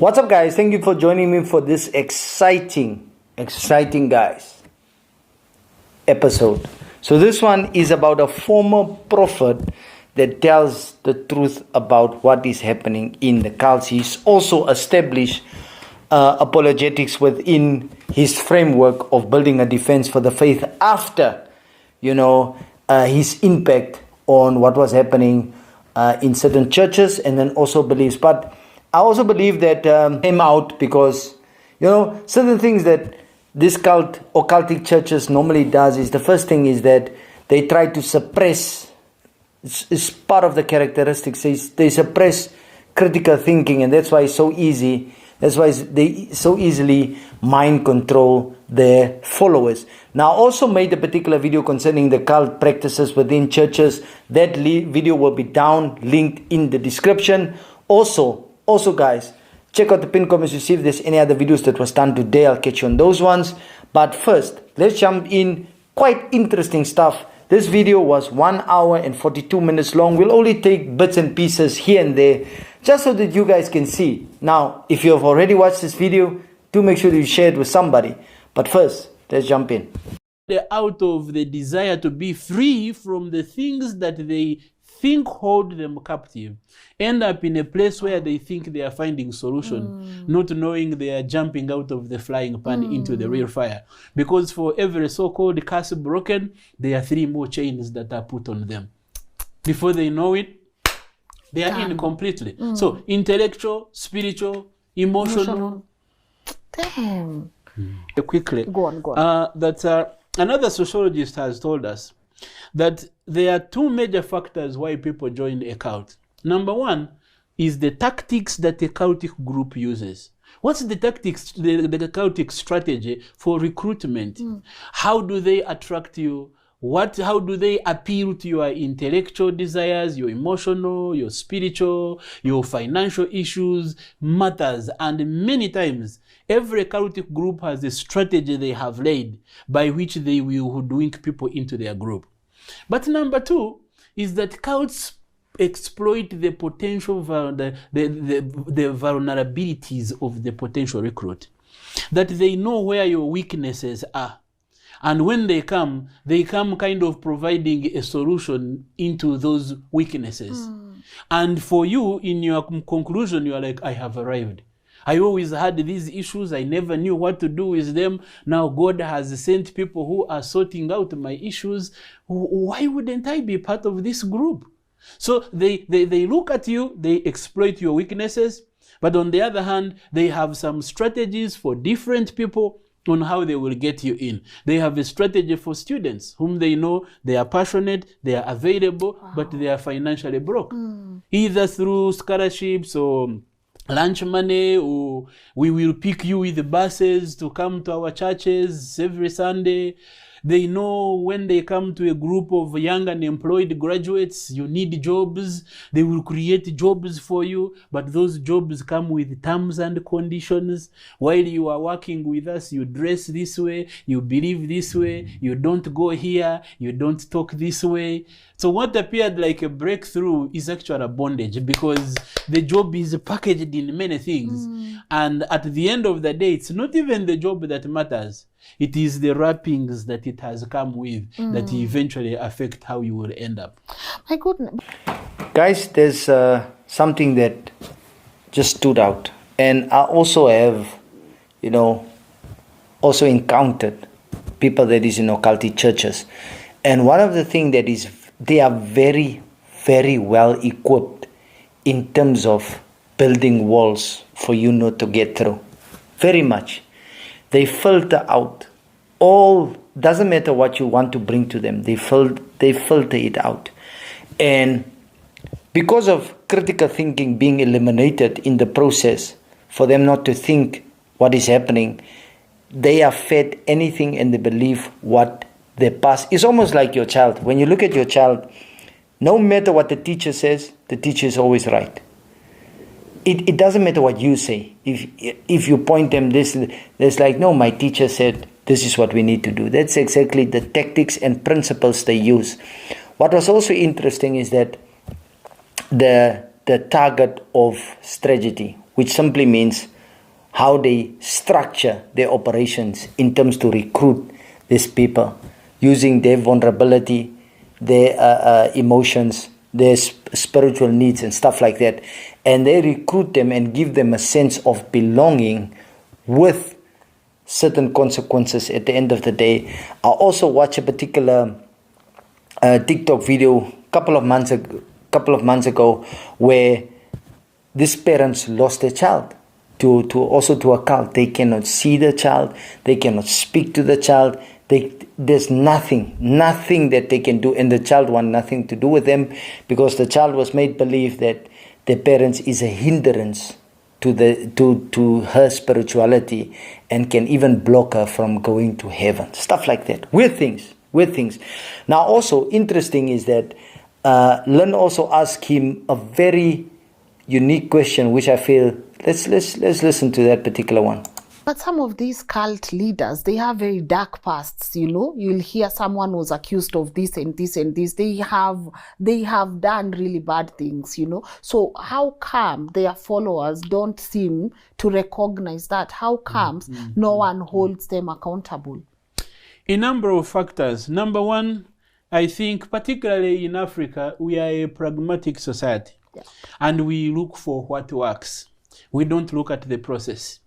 What's up, guys? Thank you for joining me for this exciting guys episode. So this one is about a former prophet that tells the truth about what is happening in the cults. He's also established apologetics within his framework of building a defense for the faith after his impact on what was happening in certain churches and then also beliefs. But I also believe that came out because, certain things that this occultic churches normally does is the first thing is that they try to suppress, it's part of the characteristics, they suppress critical thinking, and that's why it's so easy. That's why they so easily mind control their followers. Now, I also made a particular video concerning the cult practices within churches. That video will be down, linked in the description. Also, guys, check out the pinned comments to see if there's any other videos that was done today. I'll catch you on those ones. But first, let's jump in. Quite interesting stuff. This video was 1 hour and 42 minutes long. We'll only take bits and pieces here and there, just so that you guys can see. Now, if you have already watched this video, do make sure you share it with somebody. But first, let's jump in. Out of the desire to be free from the things that they think hold them captive, end up in a place where they think they are finding solution, not knowing they are jumping out of the frying pan into the real fire. Because for every so-called curse broken, there are 3 more chains that are put on them. Before they know it, they are in completely. So intellectual, spiritual, emotional. Damn. Quickly. Go on. Another sociologist has told us that there are 2 major factors why people join a cult. Number 1 is the tactics that a cultic group uses. What's the tactics, the cultic strategy for recruitment? How do they attract you? How do they appeal to your intellectual desires, your emotional, your spiritual, your financial issues, matters? And many times, every cultic group has a strategy they have laid by which they will hoodwink people into their group. But number 2 is that cults exploit the potential, the vulnerabilities of the potential recruit. That they know where your weaknesses are. And when they come kind of providing a solution into those weaknesses. And for you, in your conclusion, you are like, I have arrived. I always had these issues. I never knew what to do with them. Now God has sent people who are sorting out my issues. Why wouldn't I be part of this group? So they look at you, they exploit your weaknesses. But on the other hand, they have some strategies for different people on how they will get you in. They have a strategy for students whom they know they are passionate, they are available, but they are financially broke. Either through scholarships or lunch money, or we will pick you with the buses to come to our churches every Sunday. They know when they come to a group of young unemployed graduates, you need jobs. They will create jobs for you, but those jobs come with terms and conditions. While you are working with us, you dress this way, you believe this way, you don't go here, you don't talk this way. So what appeared like a breakthrough is actually a bondage, because the job is packaged in many things. And at the end of the day, it's not even the job that matters. It is the wrappings that it has come with that eventually affect how you will end up. My goodness. Guys, there's something that just stood out. And I also have, also encountered people that is in occultic churches. And one of the things that is, they are very, very well equipped in terms of building walls for you not to get through. Very much. They filter out all, doesn't matter what you want to bring to them, they filter it out. And because of critical thinking being eliminated in the process, for them not to think what is happening, they are fed anything and they believe what they pass. It's almost like your child. When you look at your child, no matter what the teacher says, the teacher is always right. It doesn't matter what you say. If you point them this, it's like, no, my teacher said this is what we need to do. That's exactly the tactics and principles they use. What was also interesting is that the target of strategy, which simply means how they structure their operations in terms to recruit these people using their vulnerability, their emotions, their spiritual needs and stuff like that. And they recruit them and give them a sense of belonging with certain consequences at the end of the day. I also watched a particular TikTok video a couple of months ago where these parents lost their child to a cult. They cannot see the child, they cannot speak to the child, there's nothing that they can do, and the child want nothing to do with them because the child was made believe that their parents is a hindrance to her spirituality and can even block her from going to heaven. Stuff like that. Weird things. Now also interesting is that Lynn also asked him a very unique question, which I feel let's listen to that particular one. But some of these cult leaders, they have very dark pasts, you know. You'll hear someone was accused of this and this and this. They have done really bad things, you know. So how come their followers don't seem to recognize that? How comes no one holds them accountable? A number of factors. Number one, I think particularly in Africa, we are a pragmatic society. Yeah. And we look for what works. We don't look at the process.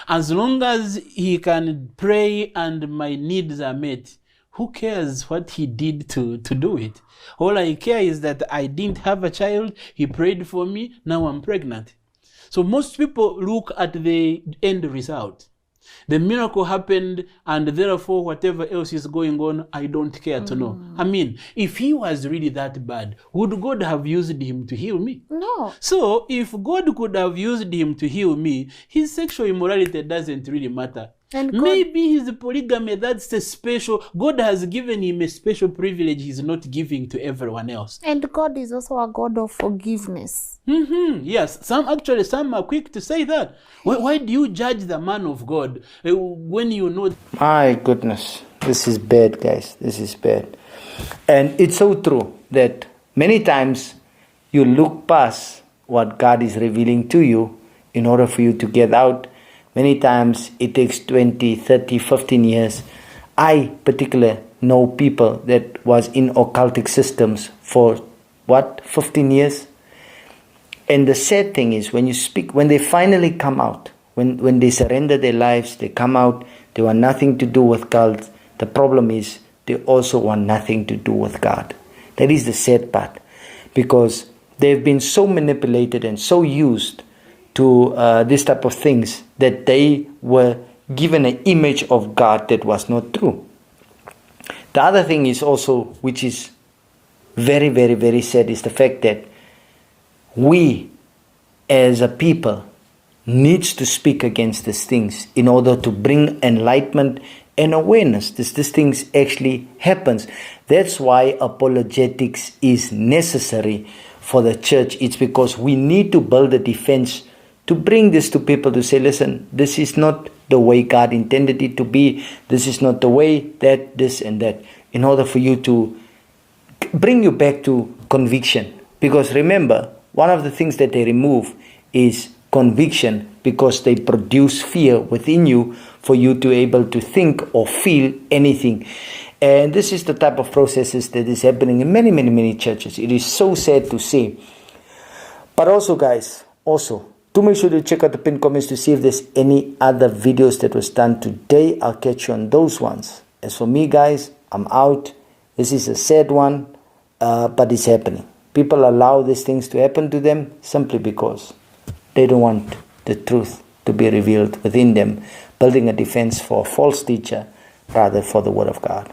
As long as he can pray and my needs are met, who cares what he did to do it? All I care is that I didn't have a child, he prayed for me, now I'm pregnant. So most people look at the end result. The miracle happened, and therefore whatever else is going on, I don't care to know. I mean, if he was really that bad, would God have used him to heal me? No. So if God could have used him to heal me, his sexual immorality doesn't really matter. And God, maybe his polygamy, that's a special, God has given him a special privilege he's not giving to everyone else. and God is also a God of forgiveness. Yes, some are quick to say that. Why do you judge the man of God when you know? My goodness, this is bad, guys. This is bad. And it's so true that many times you look past what God is revealing to you in order for you to get out. Many times it takes 20, 30, 15 years. I particularly know people that was in occultic systems for 15 years. And the sad thing is when they finally come out, when they surrender their lives, they come out, they want nothing to do with cults. The problem is they also want nothing to do with God. That is the sad part, because they've been so manipulated and so used to this type of things that they were given an image of God that was not true. The other thing is also, which is very, very, very sad, is the fact that we as a people needs to speak against these things in order to bring enlightenment and awareness. These things actually happens. That's why apologetics is necessary for the church. It's because we need to build a defense to bring this to people, to say, listen, this is not the way God intended it to be. This is not the way that, this and that. In order for you to bring you back to conviction. Because remember, one of the things that they remove is conviction, because they produce fear within you for you to be able to think or feel anything. And this is the type of processes that is happening in many, many, many churches. It is so sad to see. But also, guys, do make sure to check out the pinned comments to see if there's any other videos that was done today. I'll catch you on those ones. As for me, guys, I'm out. This is a sad one, but it's happening. People allow these things to happen to them simply because they don't want the truth to be revealed within them, building a defense for a false teacher rather for the Word of God.